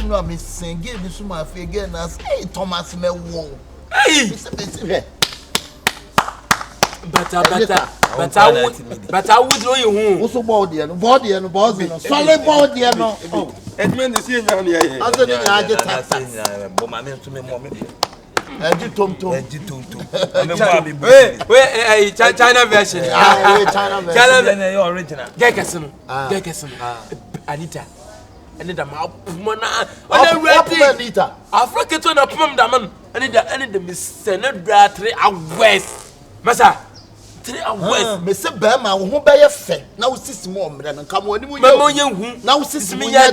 no me sing give me some of again as hey Thomas me wo. Hey. But I would know you who. Also body and boss no. Solid body no. Oh. Edmund is here now here. I said I just but my man to me mom. Eji tom. Wait, China version. China version. Original. Gekesson. Anita. And the mouth. Anita. Africa to the pum daman. And the Miss Senator 3 hours west. Massa. 3 hours west. Mr. Bama, who buy a fed. Now, sis mom, and come on. Now, sis me a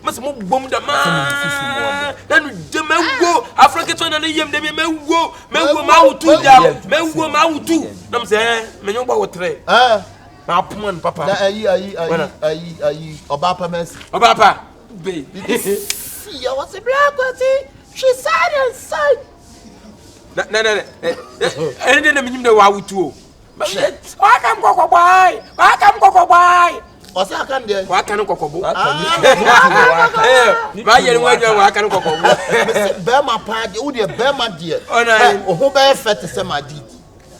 Must move bomb the man. Then the men go Africa to the yam, the men go Mautu, men go Mautu. I'm saying, men go three. Papa, Obapa mess. Obapa, baby. See, I was a black body. She said and said. No. And then the minimum the Wautu. I can't go by. What's that can do? What can you cook? Bema party, oh dear, Bema dear. Oh, who bear fat to some did.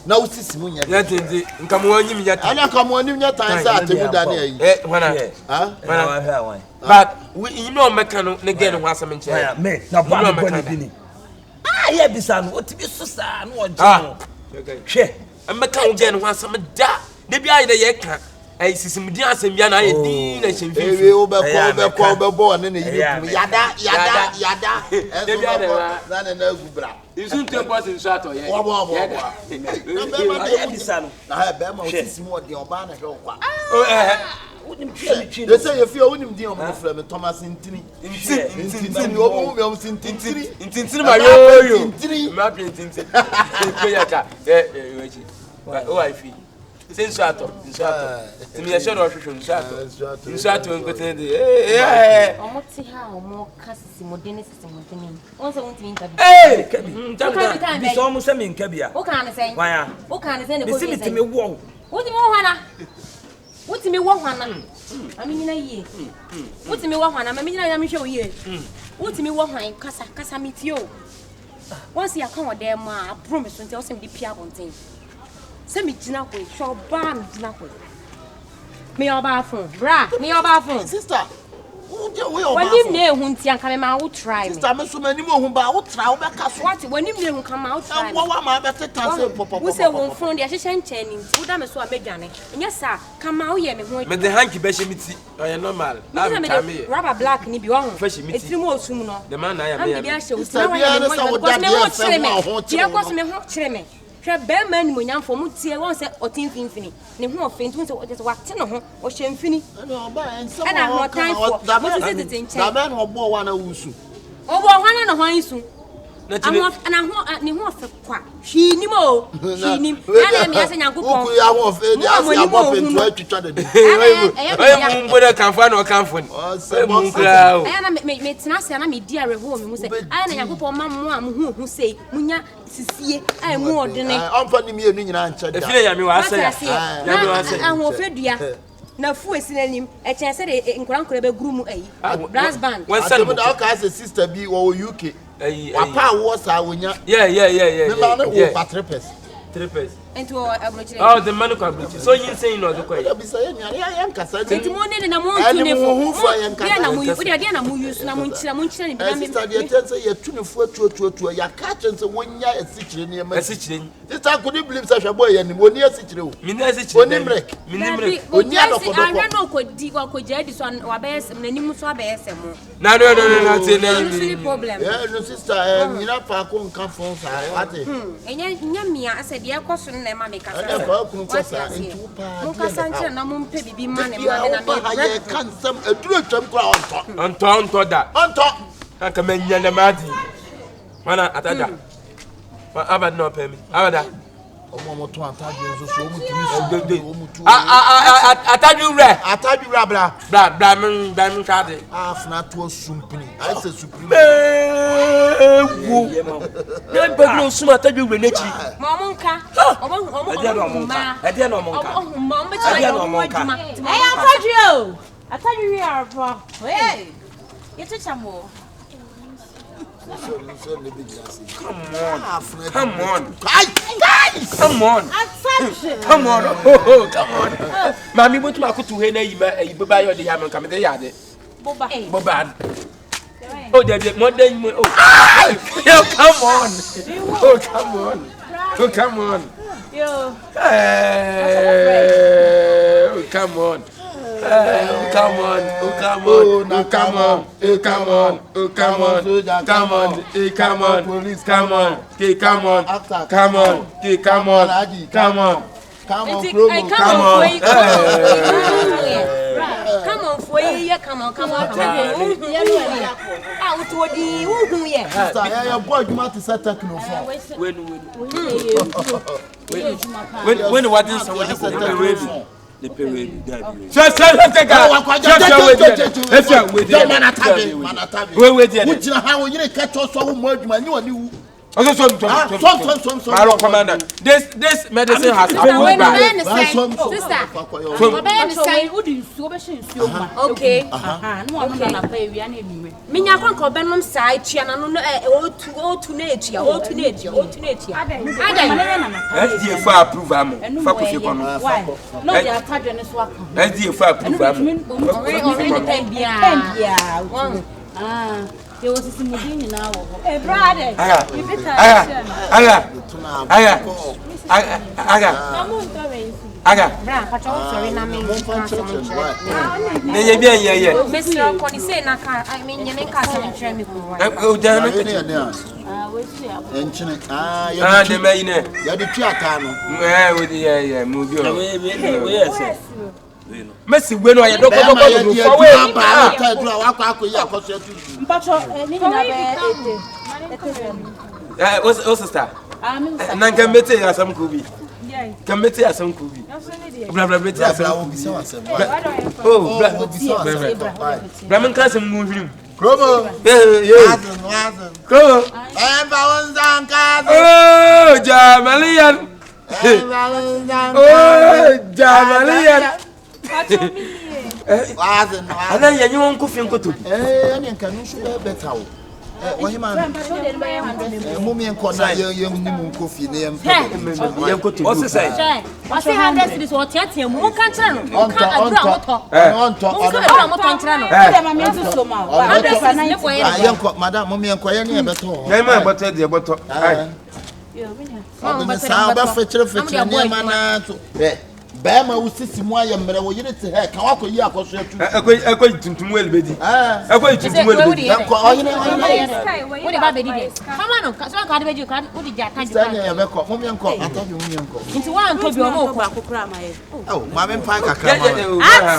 No, sis, come on, you yet. I come on in your time. But you know, mechanic again was some chair. Me, now, ah, yeah, be son, what to be so sad. She, a mechanic again was some da. The behind the yak. I see some dear Semiana, I did. I should be over born in a yada. You soon tell us in Sato. I have Bama, is more the Obana. They say if you own him, dear Thomas in Tini, since Sato, to me, I should have shown Sato and go to the I want to see how more casses in modernity. Also, want to interview. Hey, it's almost a mean cabia. What can I say? Why? What can I say? What do you want? What do you want? What do you want? I mean, a year. What do you want? I mean, I'm sure you. What do you want? Casa meet you. Once you come there, I promise to tell some the Piabon thing. Send me Jinako, show bam Jinako. Me your bathroom, bra, me your bathroom. Sister, when you know who come out, try me. Sister, so many more who out, try what when you know come out, try. What my better answer, Papa? Who say one phone, the assistant chaining, who done so a mediane. And yes, sir, come out here, but the hanky beshimiti, I am normal. Rubber black, and if you want, it's more soon. The man I am here, so Bearman, when young for Mutia once at Otin Finfini, the who faint was what ten or shame finny. And I have time for that man or more one of Usu. Oh, one and a wine soon. And I want for quack. She knew more. She knew. I am yes, and Uncle Pong. I can't find or can't find. I made Snassa, me dear home, who say, I am Uncle Mamma who say, Munya, see, I am more than I'm finding me an answer. The fear I say, I won't feed you. No fool is in him. I said in Grand Groom a brass band. When some of our cars, sister be or UK. Papa was our yeah. Trippers. Into a bridge. Oh, the Manuka bridge. So you say no, the quay. I'll be saying, I am Cassandra. It's morning and I'm on to your catch and so 1 year at Sitchin near my Sitchin. This time couldn't believe such a boy and 1 year Sitchin. Minazich, I don't know what Diva could judge this one or best and then you must have a no, problem. No, sister, you're not far come from. And yet, me, I said, yeah, question. Mamma, Sancha, no moon baby man, and I can't some a true on top. I come in Yanamati. Mana Atada. What about no payment? Avada. I tell you, Rabla, Diamond Cardi. Half not to a sumping. I said, Supreme. But no sooner tell you, Renetti. Mamonka, I tell you, we are. Hey. Come on. Come on. Come on. Oh, come on. Mami, but my kutu hena iba yo de yam come de yade. Boba. Oh, the more than oh. Come on. Oh, come on. Oh, come on. Yo. Oh, come on. Come on, oh come on, oh come on, oh come on, oh come on, come on, come on, police, come on, come on, come on, come on, come on, come on, come on, for you, come on, come on, out to the woo, yes. I boy, you might set techno When what is the Just take out. Commander. This medicine has been okay. Minya kon benum sai tia na no o to nature. SDA for approve am. For kofi kono. No dey attach on so aka. SDA for approve am. There was a simulation now. Hey, brother. Aga. Bra, sorry na me. Ne bien ye. Mr. Koni say na ka, I mean you make us try me ko. Oh, Jana. We see. Enchine. The main. Ya de tuata no. We dey move you. Messi we no aye dokoko for we ta dura wa kwa akoyi akoso atu. Mpacho ni na be o sister. Na kan mete asam kubi. Kan mete asam kubi. Bra mete asam. Oh, bra men kan sem mu hwirim. Kromo. Kromo. Oh, Jamalian. Oh, Jamalian. Ana yanyi won ko fin koto ani nka no shu better wo wahima mummy enko na yem ni mu ko fi ne yem yem koto o se say o se 100 this what tiatia mu kan kire no kan adura moto no dey ma me so ma yenko madam mummy enko ye ne beto ye ma beto de beto yo binya sa ba fetire ne ma na to Bema usisi mwa mbere wo yire te he kan wako yi akoso atu ekoi tuntum elbedi ekoi tuntum elbedi ko oyine wo de ba bedi de kama no so kan de beji kan wo de ja tan sani ya be ko mumye nko ataju mumye nko nti wa nto bi o mo ko akokura ma ye oh ma me mpa kakra ma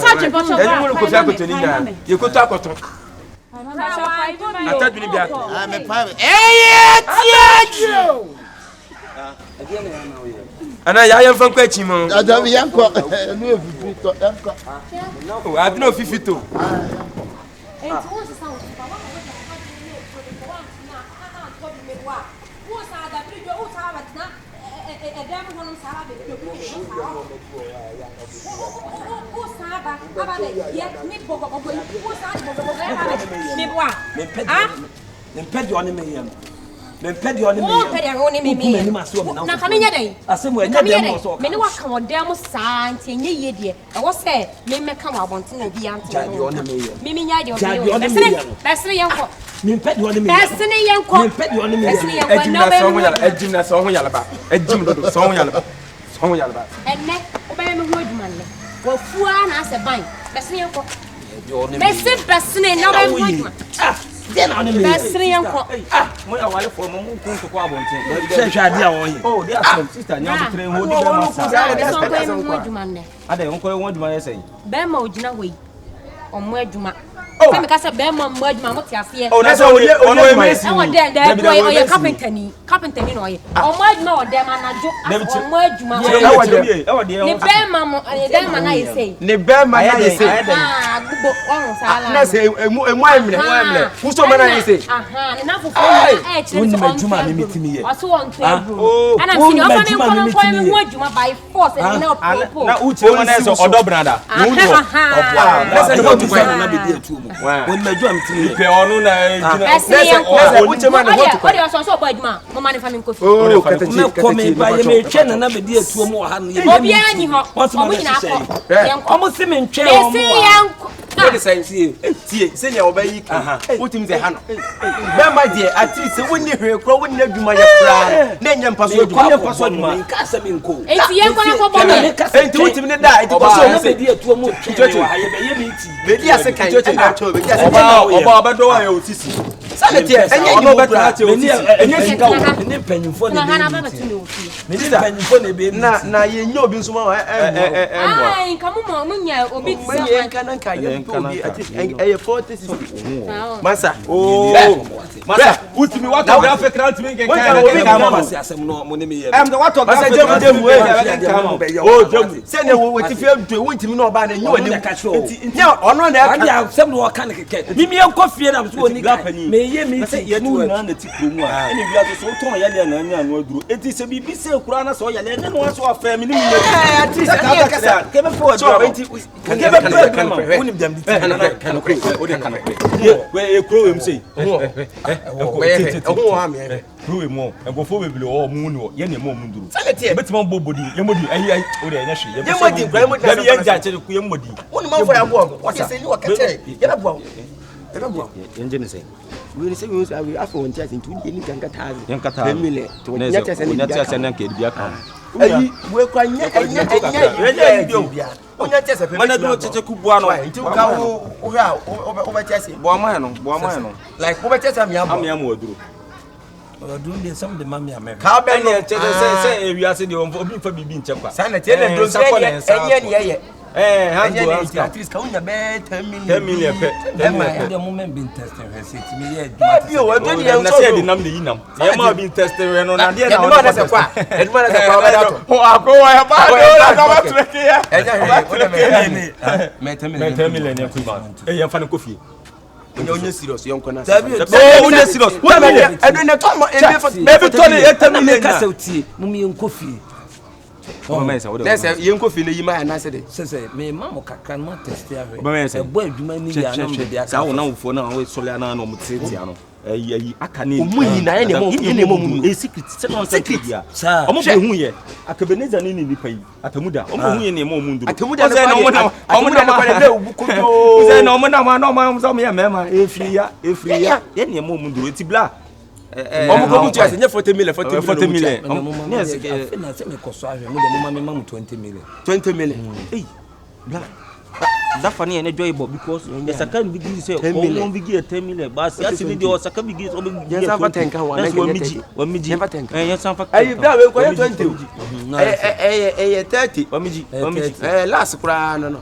such a bunch of ko fi akoto ni ya ye ko to akoto ataju ni bi ato me pa tiajo Ana ya yam fan kwa chimo. Adam yanko no efufu to yanko. Oh, I no fifito. Pedi on me. Na kamenya dai. Asemu enye dem so. Me ne wa ka wodam saa nti enye ye de. E wo se me meka wa bonte na bi ante. Me nya de o. Besere yenko. Me pedi on me. Besere yenko. Me pedi on me. Ejim na so ho yalaba. Ejim do so ho yalaba. So ho yalaba. Enne obey me ho adwuma ne. Wa fua na ase ban. Besere yenko. Besere na obey me ho adwuma. Then on me. Besere yenko. Mo ya wale for mo kunto kwa bonte. Se hwa dia wo yi. Oh, dia some sister nya mo tren ho di be ma sa. So obey me ho adwuma ne. Ade won ko won adwuma ye sei. Be ma ogina we. Omo adwuma. Kama kasa be ma mo adwuma mo ti ase. Oh, na so oye mesi. E wo de oye carpenter ni no oye. Omo adwuma wo de ma na jo. Omo adwuma wo. E wo de. Ni be ma mo de ma na ye sei. Ni be ma na ye sei. Ah, gubo on sala. Na say emu emre. Fuso ma na ye sei. Aha, ni na fufu na e chiri to on. Adwuma mi mitimi ye. Aso on table. Ana si o fa me ko mo adwuma by force and na opo. Na uche mo na so odo brother. Na say no to go na be dey tu mo. When my drum to pe onu na gina o wuche man what to o so boy duma mo man fa min kofi oh me come ba ye me twa na be di atuo mo ha no ye obi anyi ho o mo nyina akọ o mo se me ntwe o mo what the sense tie se nya obayi utim ze ha no be ma die at least wonni hwe kro wonni adwuma ye fra na nya mpaso adwuma nya mpaso adwuma nka se me nko enti ye kwana ko bono enti utim ne da enti paso na be di atuo mo twa ha ye be ye me ti be di ase kan na cho be di ase oba do wa ye otisi sanete enye ni oba tra enye sika wo ne panyimfo ne na ba batu ne ofi me di panyimfo ne be na ye nya obi nsoma ai kamu mo munya obi tsa ye kana ka ye obi eye 40 masa masa utimi wato graphic rant mi ngen kan obi ka mo masi asem no mo ne me ye the wato graphic jemu we oh jemu se ne wo tifi adu wotimi no ba na nya wani nya ono na ade asem no ka ne keke mimi en kofie na so ni me ye mi ti ye nu na ti kromu a ene bia so ton ya le na nya no aduro eti se bibi se kura na so ya le ne no so afa mi ni mi ati se ka kasa ke be fo so enti ke be unim dem di kan kre o de kan kre we e kro we msei ho ha me kro we mo engofo bebele o mu ni o ye ne mo mu nduru sanete betima bobodi ye modi ayi o de nya hwe ye modi kra ye modi da bi ye nja kire ku ye modi woni man fo ya bo o se ni o kete ye na bo yenje ne sei we ni se we so we afo won tia se ntu ni gankata yankata family to nya tia se ni nya tia se na ke bia ka ayi we kwa nya bia onya tia se mana do tete ku bua no nti ka wo hwa o ba tia se bua ma no like wo ba tia se amia mo aduro odun de some de mami america ka be no tete se ewiase de obi fa bibi nche kwa sana tie na do enye ni ye hango at least ka unya be 10 million pe de moment been testing receipt me ye bio we do na se de nam de yinam ye ma bi testing we no na de na o na se kwa eduma na se kwa ba dato ho akowa ya ba do na ka ba treke ya me 10 million ya ku ba ye fa ne kofi onye serious yon kona onye serious wa me eduna to mo ebe to ne 10 million ka se utie mu mi enkofi o ma se wo de let's yen kofi ne yima na se de se me mama kakra no test ya o ma se ebo adwuma ni ya no de aka sa wo na wo fo na wo sole ana na mo tete ano ayi aka ne mu yi na ye ne mo mu secret se no secret ya o mo be hu ye akabeneza ne ni pa yi atamuda o mo hu ye ne mo mu nduru atamuda na o mo na kwa de obuko do se no mo na ma so me ya mema efri ya ye ne mo mu nduru ti bla omo ko mutu ase nye 40 million ne se ke na se me koso ahwe mo de mo ma me ma 20 million eh bla that funny and enjoyable because the second big say one big 10 million but as you dey osaka big is obi yes am fatenka one miji yes am fatenka ayi bra we ko 20 30 one miji last kura no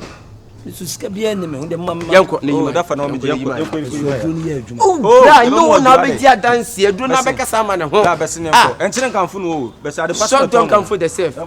su ska bia ne me hunde mama yanko ne yima that funny obi yanko da no na be dia dance edu na be kasa ma ne ho da be se ne ko enchire kanfo no o be se ade pastor don't come for the safe